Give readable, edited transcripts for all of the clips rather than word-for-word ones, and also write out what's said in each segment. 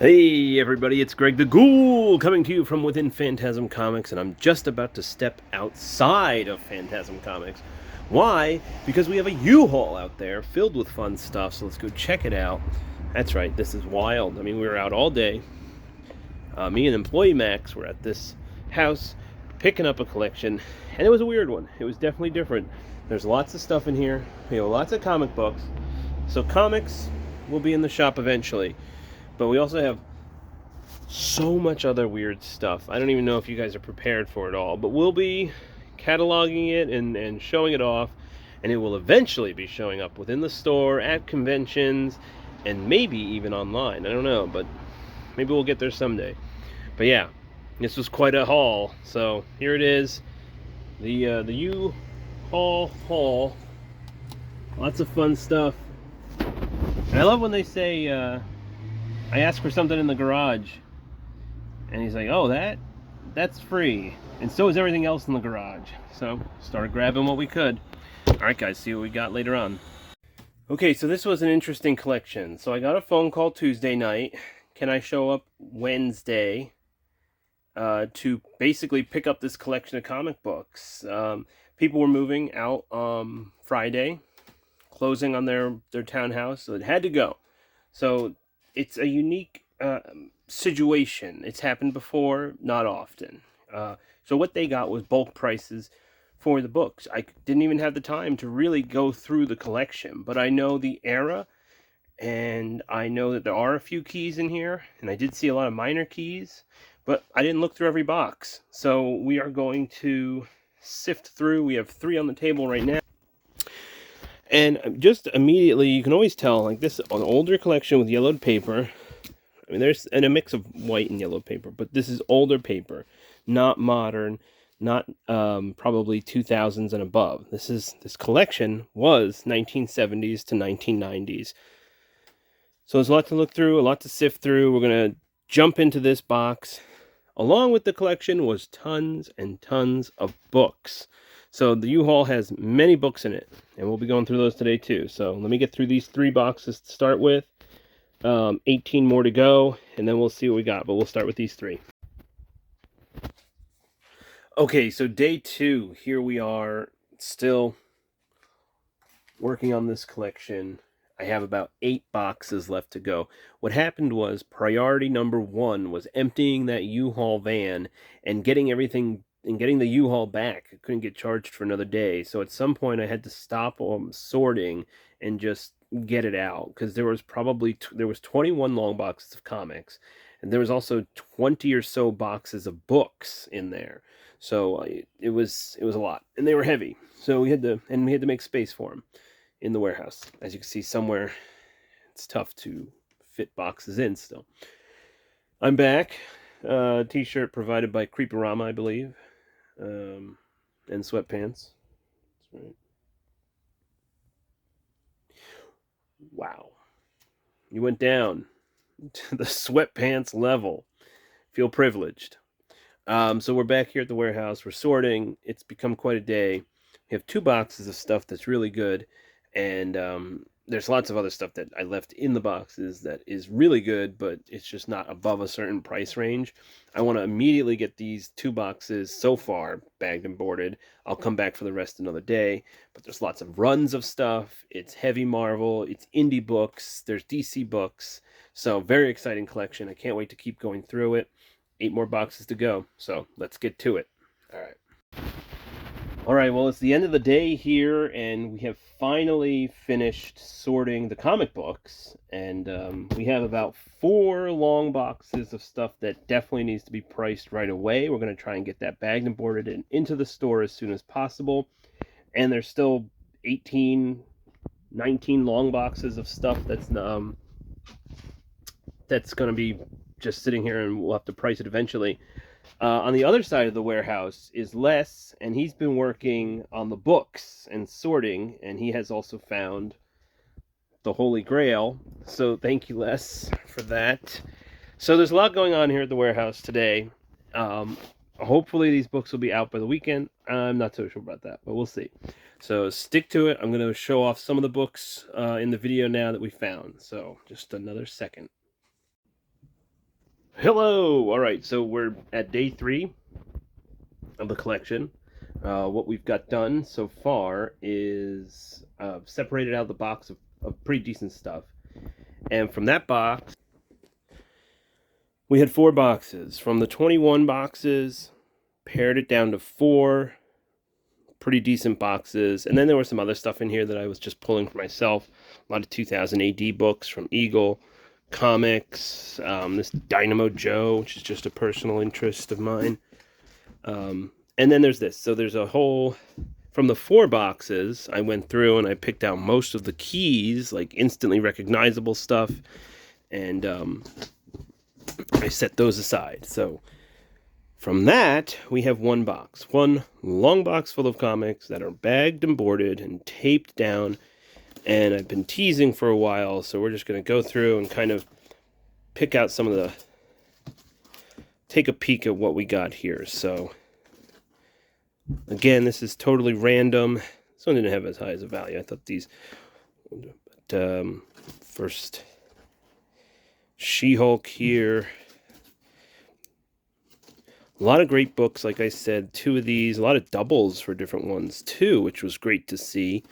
Hey everybody, it's Greg the Ghoul coming to you from within Phantasm Comics, and I'm just about to step outside of Phantasm Comics. Why? Because we have a U-Haul out there filled with fun stuff, so let's go check it out. That's right, this is wild. I mean, we were out all day. Me and employee Max were at this house picking up a collection, and it was a weird one. It was definitely different. There's lots of stuff in here. We have lots of comic books. So comics will be in the shop eventually. But we also have so much other weird stuff. I don't even know if you guys are prepared for it all, but we'll be cataloging it and showing it off, and it will eventually be showing up within the store, at conventions, and maybe even online. I don't know, but maybe we'll get there someday. But yeah, this was quite a haul. So here it is, the U-Haul haul. Lots of fun stuff. And I love when they say, I asked for something in the garage, and he's like, oh, that's free, and so is everything else in the garage. So started grabbing what we could. All right guys, see what we got later on. Okay, so this was an interesting collection. So I got a phone call Tuesday night. Can I show up Wednesday to basically pick up this collection of comic books? People were moving out Friday, closing on their townhouse, so it had to go. So it's a unique situation. It's happened before, not often. So what they got was bulk prices for the books. I didn't even have the time to really go through the collection, but I know the era, and I know that there are a few keys in here, and I did see a lot of minor keys, but I didn't look through every box. So we are going to sift through. We have 3 on the table right now. And just immediately, you can always tell, like, this is an older collection with yellowed paper. I mean, there's a mix of white and yellow paper, but this is older paper, not modern, not probably 2000s and above. This collection was 1970s to 1990s. So there's a lot to look through, a lot to sift through. We're going to jump into this box. Along with the collection was tons and tons of books. So the U-Haul has many books in it, and we'll be going through those today too. So let me get through these 3 boxes to start with. 18 more to go, and then we'll see what we got, but we'll start with these 3. Okay, so day 2, here we are, still working on this collection. I have about 8 boxes left to go. What happened was priority number 1 was emptying that U-Haul van and getting everything and getting the U-Haul back. I couldn't get charged for another day, so at some point I had to stop sorting and just get it out, because there was probably 21 long boxes of comics, and there was also 20 or so boxes of books in there. So it was a lot, and they were heavy. So we had to make space for them in the warehouse. As you can see, somewhere it's tough to fit boxes in still. I'm back. T-shirt provided by Creeperama, I believe. And sweatpants. That's right. Wow. You went down to the sweatpants level. Feel privileged. So we're back here at the warehouse. We're sorting. It's become quite a day. We have 2 boxes of stuff that's really good, and there's lots of other stuff that I left in the boxes that is really good, but it's just not above a certain price range. I want to immediately get these 2 boxes so far bagged and boarded. I'll come back for the rest another day, but there's lots of runs of stuff. It's heavy Marvel, it's indie books, there's DC books. So very exciting collection. I can't wait to keep going through it. 8 more boxes to go, so let's get to it. All right, well, it's the end of the day here, and we have finally finished sorting the comic books, and we have about 4 long boxes of stuff that definitely needs to be priced right away. We're going to try and get that bagged and boarded and into the store as soon as possible, and there's still 18, 19 long boxes of stuff that's going to be just sitting here, and we'll have to price it eventually. On the other side of the warehouse is Les, and he's been working on the books and sorting, and he has also found the Holy Grail. So thank you, Les, for that. So there's a lot going on here at the warehouse today. Hopefully these books will be out by the weekend. I'm not so sure about that, but we'll see. So stick to it. I'm going to show off some of the books in the video now that we found. So just another second. Hello! Alright, so we're at day 3 of the collection. What we've got done so far is separated out the box of pretty decent stuff. And from that box, we had 4 boxes. From the 21 boxes, pared it down to 4 pretty decent boxes. And then there was some other stuff in here that I was just pulling for myself. A lot of 2000 AD books from Eagle Comics, this Dynamo Joe, which is just a personal interest of mine. And then there's this. So there's a whole, from the 4 boxes, I went through and I picked out most of the keys, like instantly recognizable stuff, and I set those aside. So from that, we have one box, one long box full of comics that are bagged and boarded and taped down. And I've been teasing for a while, so we're just going to go through and kind of pick out some of the, take a peek at what we got here. So, again, this is totally random. This one didn't have as high as a value. I thought these, but first, She-Hulk here. A lot of great books, like I said, 2 of these, a lot of doubles for different ones too, which was great to see.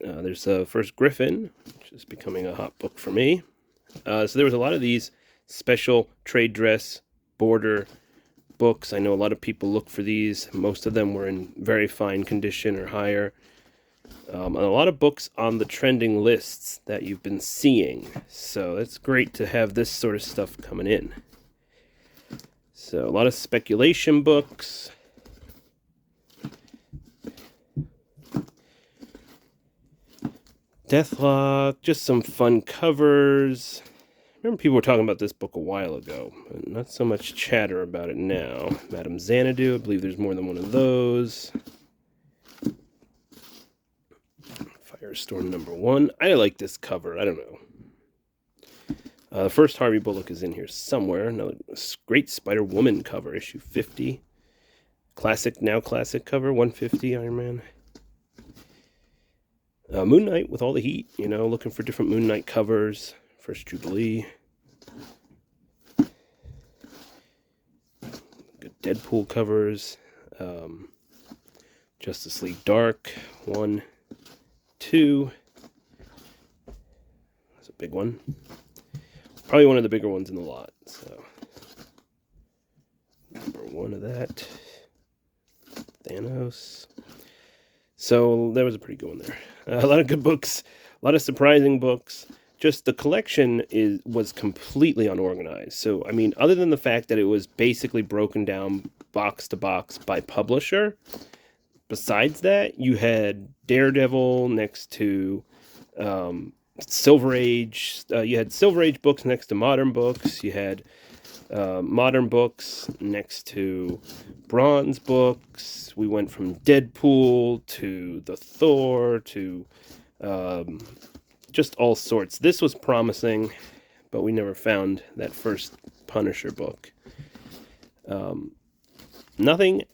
There's first Griffin, which is becoming a hot book for me. So there was a lot of these special trade dress border books. I know a lot of people look for these. Most of them were in very fine condition or higher. And a lot of books on the trending lists that you've been seeing. So it's great to have this sort of stuff coming in. So a lot of speculation books. Deathlock, just some fun covers. I remember people were talking about this book a while ago, but not so much chatter about it now. Madame Xanadu, I believe there's more than one of those. Firestorm #1. I like this cover, I don't know. The first Harvey Bullock is in here somewhere. Another great Spider-Woman cover, issue 50. Classic, now classic cover, 150 Iron Man. Moon Knight with all the heat, you know, looking for different Moon Knight covers. First Jubilee. Good Deadpool covers. Justice League Dark. 1, 2. That's a big one. Probably one of the bigger ones in the lot. So, #1 of that. Thanos. So there was a pretty good one there. A lot of good books, a lot of surprising books. Just the collection was completely unorganized. So, I mean, other than the fact that it was basically broken down box to box by publisher, besides that, you had Daredevil next to Silver Age. You had Silver Age books next to modern books. You had modern books next to bronze books. We went from Deadpool to the Thor to just all sorts. This was promising, but we never found that first Punisher book. Nothing,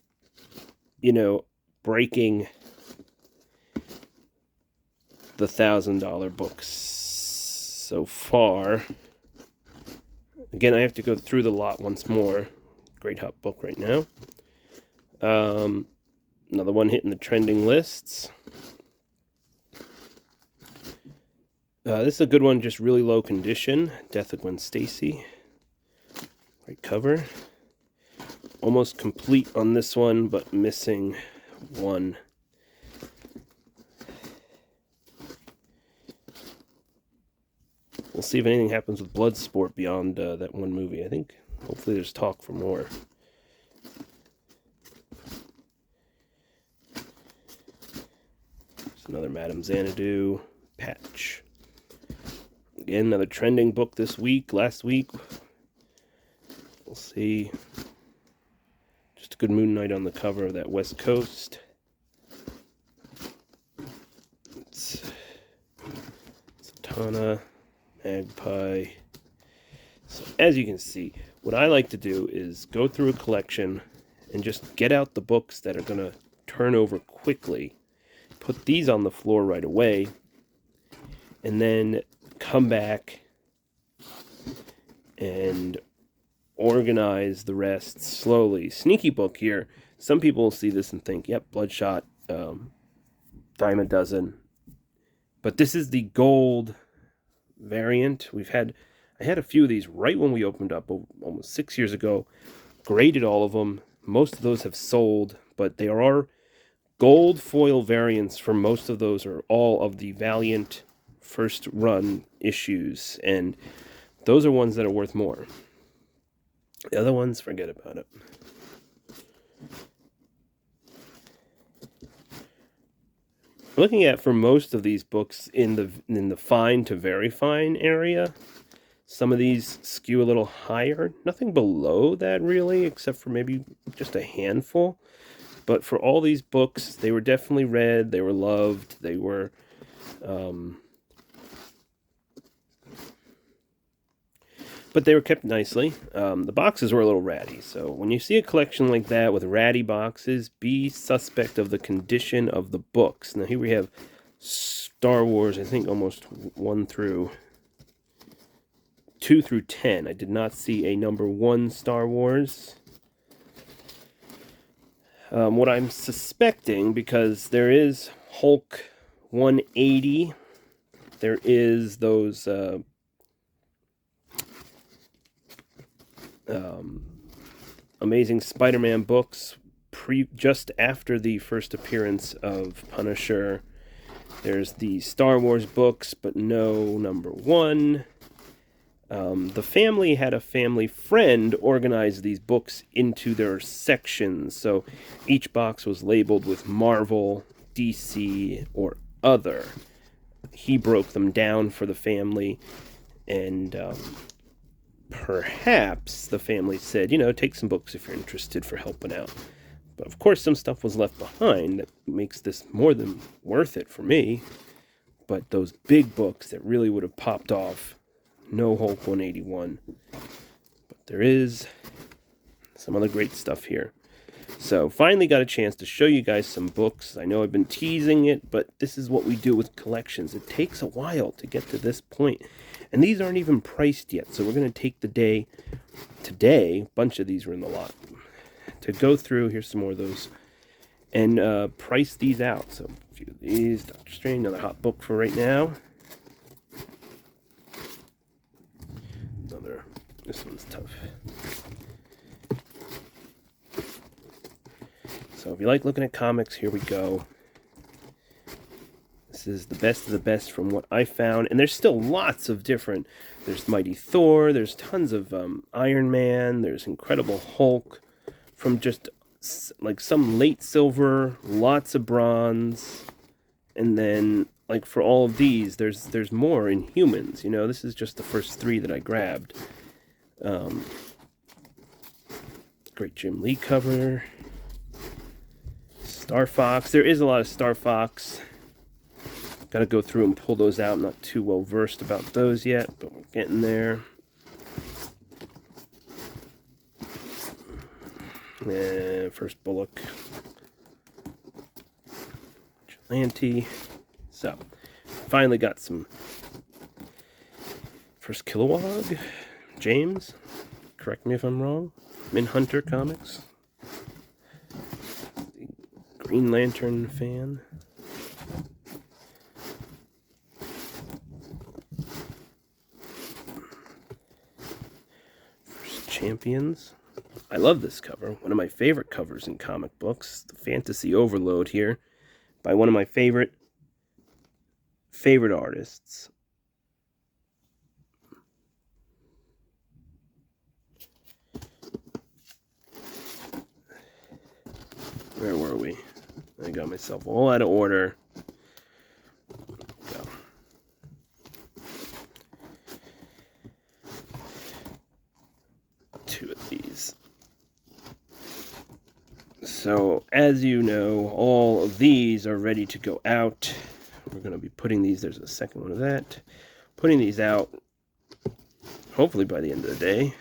you know, breaking the $1,000 books so far. Again, I have to go through the lot once more. Great hot book right now. Another one hitting the trending lists. This is a good one, just really low condition. Death of Gwen Stacy. Great cover. Almost complete on this one, but missing one. We'll see if anything happens with Bloodsport beyond that one movie. I think hopefully there's talk for more. There's another Madame Xanadu patch. Again, another trending book this week, last week. We'll see. Just a good Moon Knight on the cover of that West Coast. It's Zatanna, Magpie. So as you can see, what I like to do is go through a collection and just get out the books that are going to turn over quickly. Put these on the floor right away. And then come back and organize the rest slowly. Sneaky book here. Some people will see this and think, yep, Bloodshot, dime a dozen. But this is the gold variant. I had a few of these right when we opened up almost 6 years ago. Graded all of them. Most of those have sold, but there are gold foil variants for most of those, are all of the Valiant first run issues, and those are ones that are worth more. The other ones, forget about it. Looking at, for most of these books in the fine to very fine area, some of these skew a little higher. Nothing below that really, except for maybe just a handful. But for all these books, they were definitely read, they were loved, they were but they were kept nicely. The boxes were a little ratty, so when you see a collection like that with ratty boxes, be suspect of the condition of the books. Now here we have Star Wars, I think almost 2 through 10. I did not see a number 1 Star Wars. What I'm suspecting, because there is Hulk 180, there is those Amazing Spider-Man books just after the first appearance of Punisher. There's the Star Wars books, but no number 1. The family had a family friend organize these books into their sections, so each box was labeled with Marvel, DC, or other. He broke them down for the family, and perhaps the family said, take some books if you're interested for helping out. But of course some stuff was left behind that makes this more than worth it for me. But those big books that really would have popped off, no Hulk 181. But there is some other great stuff here. So finally got a chance to show you guys some books. I know I've been teasing it, but this is what we do with collections. It takes a while to get to this point. And these aren't even priced yet, so we're going to take the day today, a bunch of these were in the lot, to go through, here's some more of those, and price these out. So a few of these, Doctor Strange, another hot book for right now. This one's tough. So if you like looking at comics, here we go. This is the best of the best from what I found. And there's still lots of different. There's Mighty Thor. There's tons of Iron Man. There's Incredible Hulk. From just like some late silver, lots of bronze. And then like for all of these, there's more in humans. This is just the first 3 that I grabbed. Great Jim Lee cover. Star Fox. There is a lot of Star Fox. Got to go through and pull those out. I'm not too well versed about those yet, but we're getting there. First Bullock. Vigilante. So, finally got some. First Kilowog. James. Correct me if I'm wrong. Manhunter Comics. Green Lantern fan. First Champions. I love this cover. One of my favorite covers in comic books. The Fantasy Overload here. By one of my favorite artists. Where were we? I got myself all out of order. Go. Two of these. So, as you know, all of these are ready to go out. We're going to be putting these, there's a second one of that, putting these out hopefully by the end of the day.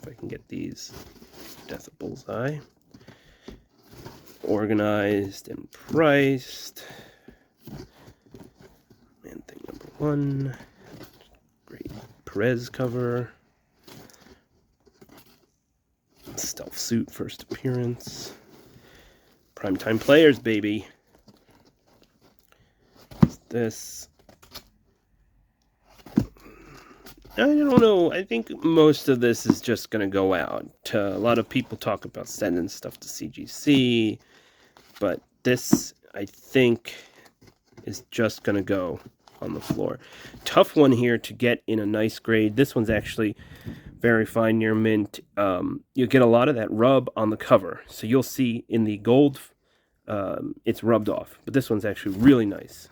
If I can get these Death of Bullseye organized and priced. Man Thing number 1. Great Perez cover. suit first appearance. Primetime Players, baby. What's this? I don't know. I think most of this is just going to go out. A lot of people talk about sending stuff to CGC, but this, I think, is just going to go on the floor. Tough one here to get in a nice grade. This one's actually very fine near mint. You'll get a lot of that rub on the cover. So you'll see in the gold, it's rubbed off. But this one's actually really nice.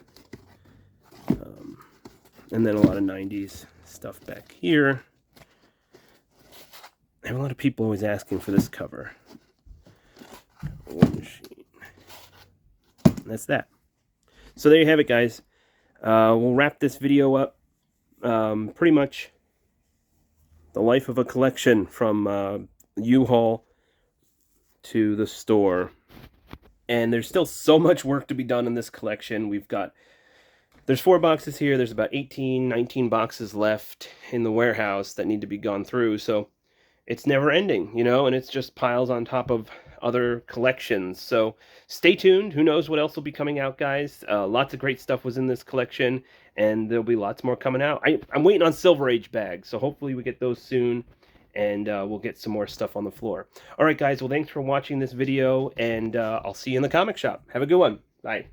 And then a lot of 90s stuff back here. I have a lot of people always asking for this cover. That's that. So there you have it, guys. We'll wrap this video up. Pretty much the life of a collection from U-Haul to the store. And there's still so much work to be done in this collection. There's 4 boxes here. There's about 18, 19 boxes left in the warehouse that need to be gone through. So it's never ending, you know, and it's just piles on top of other collections. So stay tuned. Who knows what else will be coming out, guys. Lots of great stuff was in this collection, and there'll be lots more coming out. I'm waiting on Silver Age bags, so hopefully we get those soon, and we'll get some more stuff on the floor. All right, guys. Well, thanks for watching this video, and I'll see you in the comic shop. Have a good one. Bye.